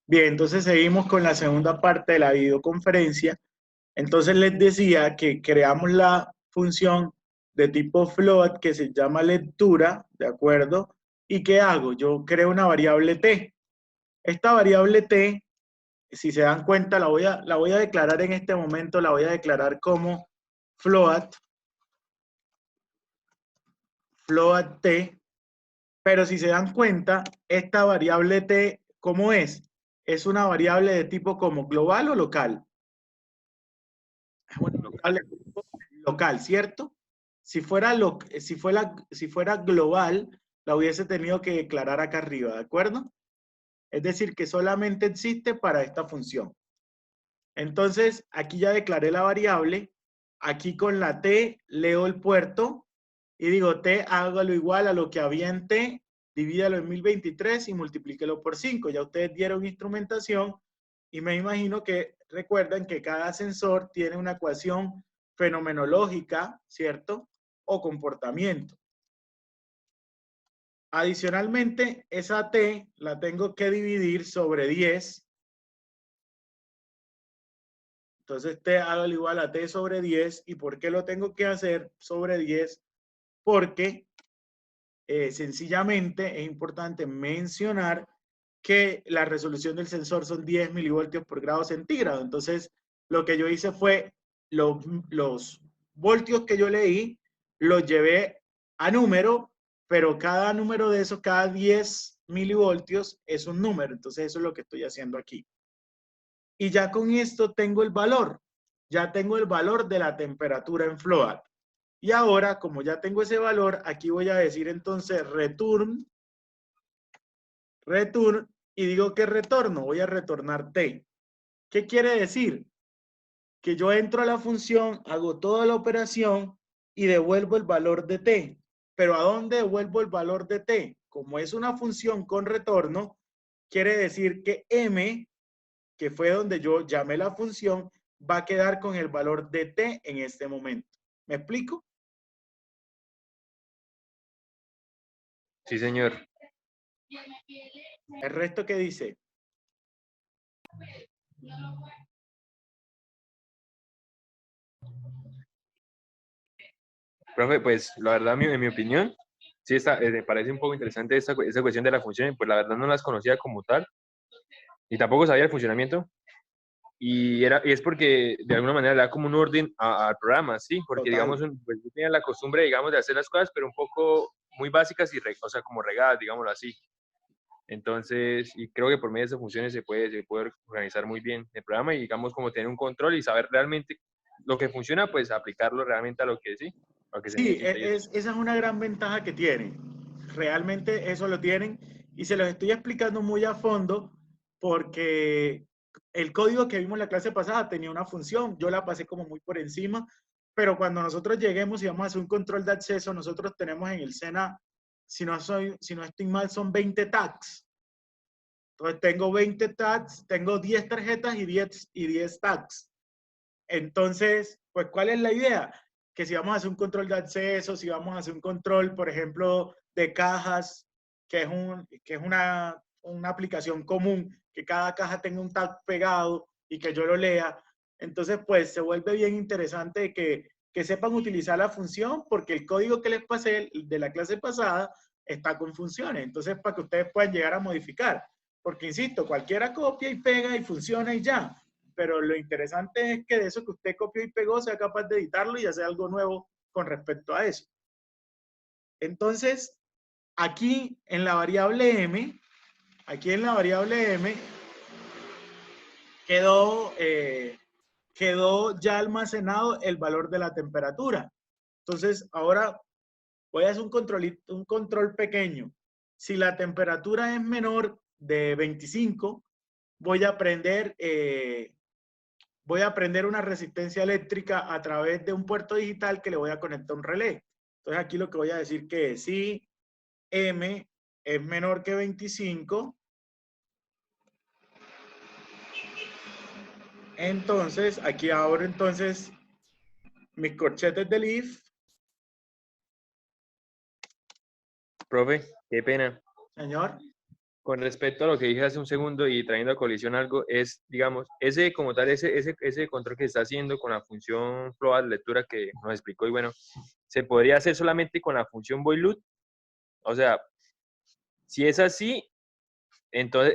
Bien, entonces seguimos con la segunda parte de la videoconferencia. Entonces les decía que creamos la función de tipo float que se llama lectura, ¿de acuerdo? ¿Y qué hago? Yo creo una variable t. Esta variable t, si se dan cuenta, la voy a declarar en este momento, la voy a declarar como float, float t, pero si se dan cuenta, esta variable t, ¿cómo es? Es una variable de tipo como global o local. Es una variable de tipo local, ¿cierto? Si fuera global, la hubiese tenido que declarar acá arriba, ¿de acuerdo? Es decir, que solamente existe para esta función. Entonces, aquí ya declaré la variable. Aquí con la t leo el puerto y digo t, hágalo igual a lo que había en t, divídalo en 1023 y multiplíquelo por 5. Ya ustedes dieron instrumentación y me imagino que recuerdan que cada sensor tiene una ecuación fenomenológica, ¿cierto? O comportamiento. Adicionalmente, esa t la tengo que dividir sobre 10. Entonces t hago igual a t sobre 10. ¿Y por qué lo tengo que hacer sobre 10? Porque sencillamente es importante mencionar que la resolución del sensor son 10 milivoltios por grado centígrado. Entonces, lo que yo hice fue los voltios que yo leí, los llevé a número, pero cada número de esos, cada 10 milivoltios es un número. Entonces, eso es lo que estoy haciendo aquí. Y ya con esto tengo el valor. Ya tengo el valor de la temperatura en float. Y ahora, como ya tengo ese valor, aquí voy a decir entonces return, y digo que retorno, voy a retornar t. ¿Qué quiere decir? Que yo entro a la función, hago toda la operación y devuelvo el valor de t. ¿Pero a dónde devuelvo el valor de t? Como es una función con retorno, quiere decir que m, que fue donde yo llamé la función, va a quedar con el valor de t en este momento. ¿Me explico? Sí, señor. ¿El resto qué dice? Profe, pues la verdad, en mi opinión, sí me parece un poco interesante esa cuestión de la función, pues la verdad no las conocía como tal y tampoco sabía el funcionamiento. Y es porque de alguna manera le da como un orden al programa, ¿sí? Porque Total. digamos, pues yo tenía la costumbre, digamos, de hacer las cosas, pero un poco muy básicas o sea, como regadas, digámoslo así. Entonces, y creo que por medio de esas funciones se puede organizar muy bien el programa y digamos como tener un control y saber realmente lo que funciona, pues aplicarlo realmente a lo que sí, a lo que se Sí, necesita y eso. esa es una gran ventaja que tiene. Realmente eso lo tienen y se los estoy explicando muy a fondo porque el código que vimos en la clase pasada tenía una función, yo la pasé como muy por encima, pero cuando nosotros lleguemos y vamos a hacer un control de acceso, nosotros tenemos en el SENA, si no estoy mal, son 20 tags. Entonces tengo 20 tags, tengo 10 tarjetas y 10 tags. Entonces, pues, ¿cuál es la idea? Que si vamos a hacer un control de acceso, si vamos a hacer un control, por ejemplo, de cajas, que es una aplicación común, que cada caja tenga un tag pegado y que yo lo lea, entonces, pues, se vuelve bien interesante que sepan utilizar la función, porque el código que les pasé de la clase pasada está con funciones. Entonces, para que ustedes puedan llegar a modificar. Porque, insisto, cualquiera copia y pega y funciona y ya, pero lo interesante es que de eso que usted copió y pegó sea capaz de editarlo y hacer algo nuevo con respecto a eso. Entonces, aquí en la variable m quedó, quedó ya almacenado el valor de la temperatura. Entonces, ahora voy a hacer un control pequeño. Si la temperatura es menor de 25, voy a prender una resistencia eléctrica a través de un puerto digital que le voy a conectar un relé. Entonces aquí lo que voy a decir que es, si M es menor que 25, entonces aquí abro entonces mis corchetes del if. Profe, qué pena. Señor. Con respecto a lo que dije hace un segundo y trayendo a colisión algo, es, digamos, ese como tal, ese control que se está haciendo con la función float lectura que nos explicó, y bueno, ¿se podría hacer solamente con la función void-loop? O sea, si es así, entonces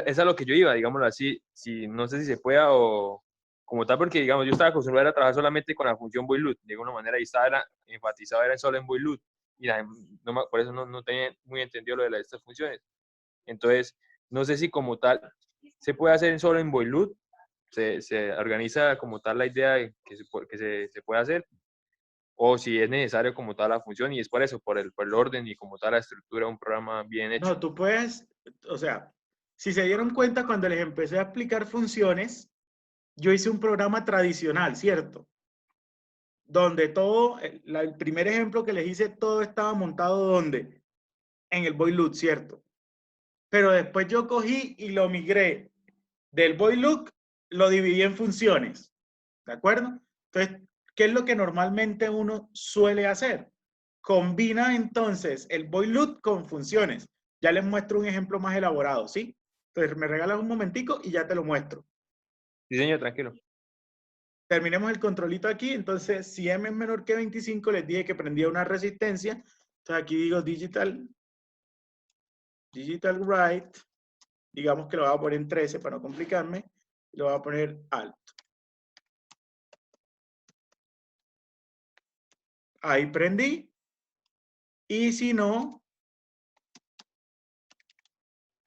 es a lo que yo iba, digámoslo así, si, no sé si se pueda o como tal, porque digamos, yo estaba acostumbrado a trabajar solamente con la función void-loop, de alguna manera, y estaba enfatizado era solo en void-loop, y por eso no tenía muy entendido lo de estas funciones. Entonces, no sé si como tal se puede hacer solo en Boilut, se organiza como tal la idea de que se puede hacer, o si es necesario como tal la función, y es por eso, por el orden y como tal la estructura de un programa bien hecho. No, tú puedes, o sea, si se dieron cuenta cuando les empecé a explicar funciones, yo hice un programa tradicional, ¿cierto? Donde todo, el primer ejemplo que les hice, todo estaba montado ¿dónde? En el void loop, ¿cierto? Pero después yo cogí y lo migré del void loop, lo dividí en funciones, ¿de acuerdo? Entonces, ¿qué es lo que normalmente uno suele hacer? Combina entonces el void loop con funciones. Ya les muestro un ejemplo más elaborado, ¿sí? Entonces, me regalas un momentico y ya te lo muestro. Sí, señor, tranquilo. Terminemos el controlito aquí. Entonces, si m es menor que 25, les dije que prendía una resistencia. Entonces, aquí digo digital write. Digamos que lo voy a poner en 13 para no complicarme. Lo voy a poner alto. Ahí prendí. Y si no,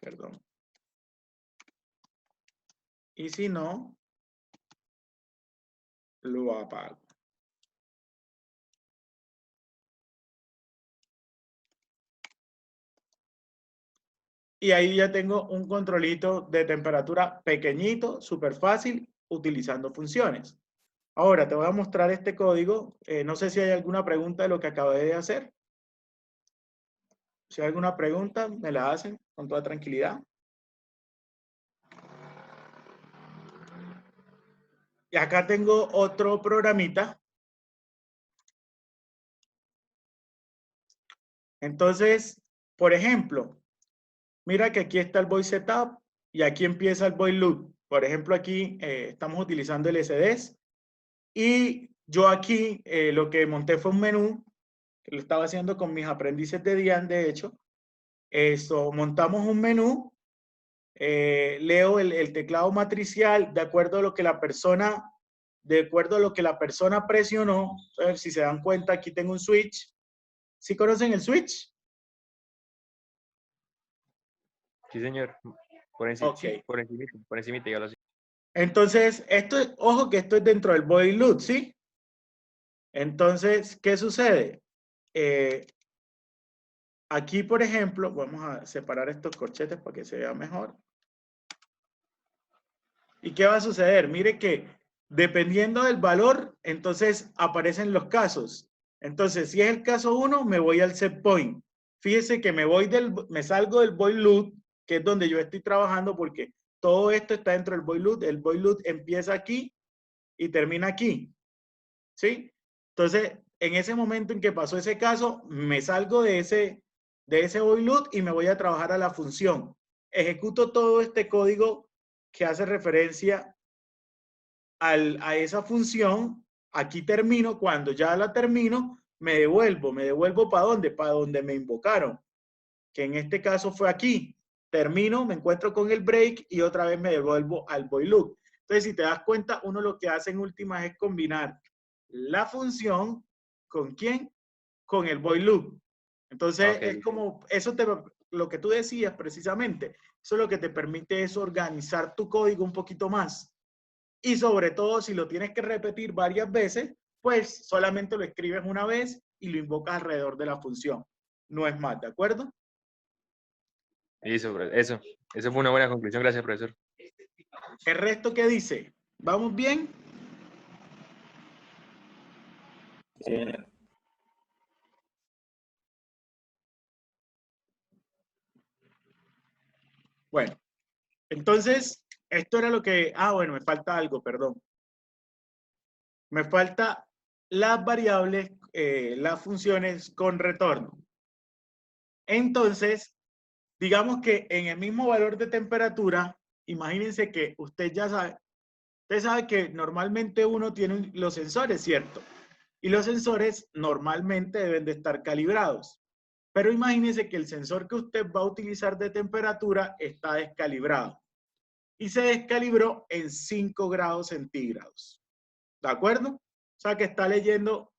perdón. Y si no, lo apago. Y ahí ya tengo un controlito de temperatura pequeñito, súper fácil, utilizando funciones. Ahora te voy a mostrar este código. No sé si hay alguna pregunta de lo que acabé de hacer. Si hay alguna pregunta, me la hacen con toda tranquilidad. Y acá tengo otro programita. Entonces, por ejemplo, mira que aquí está el void setup y aquí empieza el void loop. Por ejemplo, aquí estamos utilizando el SDS y yo aquí lo que monté fue un menú, que lo estaba haciendo con mis aprendices de DIAN, de hecho. Esto, montamos un menú, leo el teclado matricial de acuerdo a lo que la persona, presionó. Entonces, si se dan cuenta, aquí tengo un switch. ¿Sí conocen el switch? Sí, señor. Ok. Sí, por encima, dígalo así. Entonces, ojo que esto es dentro del void loop, ¿sí? Entonces, ¿qué sucede? Aquí, por ejemplo, vamos a separar estos corchetes para que se vea mejor. ¿Y qué va a suceder? Mire que dependiendo del valor, entonces aparecen los casos. Entonces, si es el caso 1, me voy al set point. Fíjese que me salgo del void loop, que es donde yo estoy trabajando, porque todo esto está dentro del void loop. El void loop empieza aquí y termina aquí. ¿Sí? Entonces, en ese momento en que pasó ese caso, me salgo de ese void loop y me voy a trabajar a la función. Ejecuto todo este código que hace referencia a esa función. Aquí termino. Cuando ya la termino, me devuelvo ¿para dónde? Para donde me invocaron, que en este caso fue aquí. Termino, me encuentro con el break y otra vez me devuelvo al void loop. Entonces, si te das cuenta, uno lo que hace en últimas es combinar la función con quién, con el void loop. Entonces, Ok, es como, lo que tú decías precisamente, eso lo que te permite es organizar tu código un poquito más. Y sobre todo, si lo tienes que repetir varias veces, pues solamente lo escribes una vez y lo invocas alrededor de la función. No es más, ¿de acuerdo? eso fue una buena conclusión, gracias, profesor. El resto, ¿qué dice? ¿Vamos bien? Sí, Bueno, entonces, esto era lo que... Ah, bueno, me falta algo, perdón. Me falta las variables, las funciones con retorno. Entonces, Digamos que en el mismo valor de temperatura, imagínense que usted sabe que normalmente uno tiene los sensores, ¿cierto? Y los sensores normalmente deben de estar calibrados. Pero imagínense que el sensor que usted va a utilizar de temperatura está descalibrado. Y se descalibró en 5 grados centígrados. ¿De acuerdo? O sea que está leyendo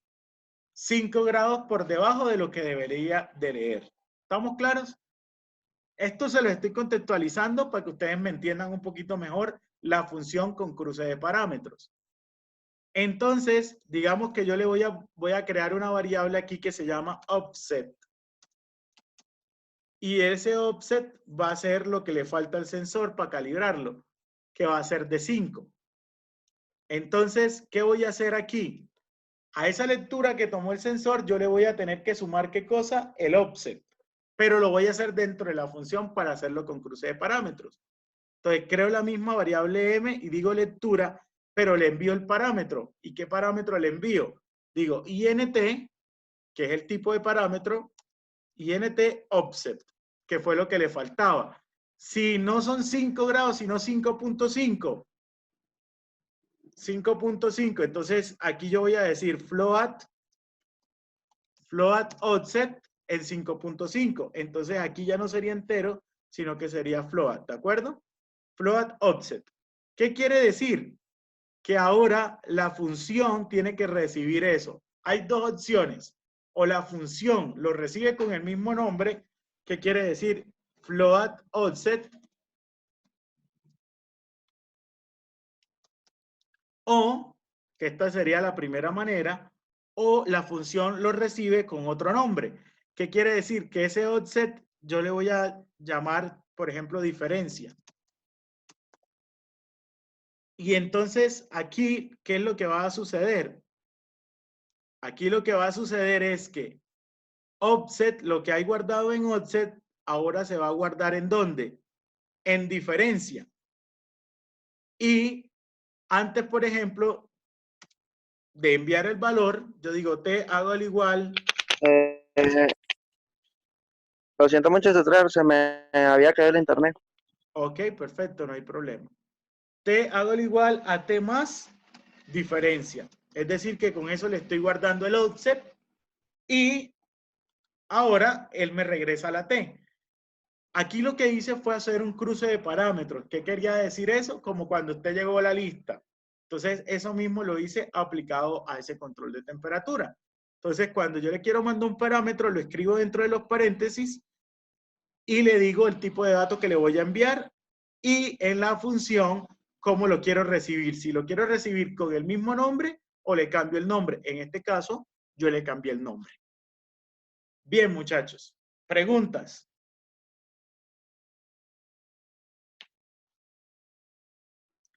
5 grados por debajo de lo que debería de leer. ¿Estamos claros? Esto se lo estoy contextualizando para que ustedes me entiendan un poquito mejor la función con cruce de parámetros. Entonces, digamos que yo le voy a crear una variable aquí que se llama offset. Y ese offset va a ser lo que le falta al sensor para calibrarlo, que va a ser de 5. Entonces, ¿qué voy a hacer aquí? A esa lectura que tomó el sensor, yo le voy a tener que sumar, ¿qué cosa? El offset. Pero lo voy a hacer dentro de la función para hacerlo con cruce de parámetros. Entonces, creo la misma variable m y digo lectura, pero le envío el parámetro. ¿Y qué parámetro le envío? Digo int, que es el tipo de parámetro, int offset, que fue lo que le faltaba. Si no son 5 grados, sino 5.5. 5.5. Entonces, aquí yo voy a decir float offset en 5.5. Entonces, aquí ya no sería entero, sino que sería float, ¿de acuerdo? Float offset. ¿Qué quiere decir? Que ahora la función tiene que recibir eso. Hay dos opciones. O la función lo recibe con el mismo nombre, que quiere decir float offset, o, que esta sería la primera manera, o la función lo recibe con otro nombre. ¿Qué quiere decir? Que ese offset yo le voy a llamar, por ejemplo, diferencia. Y entonces aquí, ¿qué es lo que va a suceder? Aquí lo que va a suceder es que offset, lo que hay guardado en offset, ahora se va a guardar ¿en dónde? En diferencia. Y antes, por ejemplo, de enviar el valor, yo digo t hago el igual. Lo siento mucho, se me había caído el internet. Ok, perfecto, no hay problema. T hago el igual a t más diferencia. Es decir, que con eso le estoy guardando el offset y ahora él me regresa la t. Aquí lo que hice fue hacer un cruce de parámetros. ¿Qué quería decir eso? Como cuando usted llegó a la lista. Entonces, eso mismo lo hice aplicado a ese control de temperatura. Entonces, cuando yo le quiero mandar un parámetro, lo escribo dentro de los paréntesis y le digo el tipo de dato que le voy a enviar y en la función cómo lo quiero recibir. Si lo quiero recibir con el mismo nombre o le cambio el nombre. En este caso, yo le cambié el nombre. Bien, muchachos. ¿Preguntas?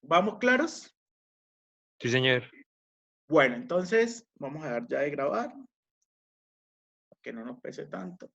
¿Vamos claros? Sí, señor. Bueno, entonces vamos a dar ya de grabar, para que no nos pese tanto.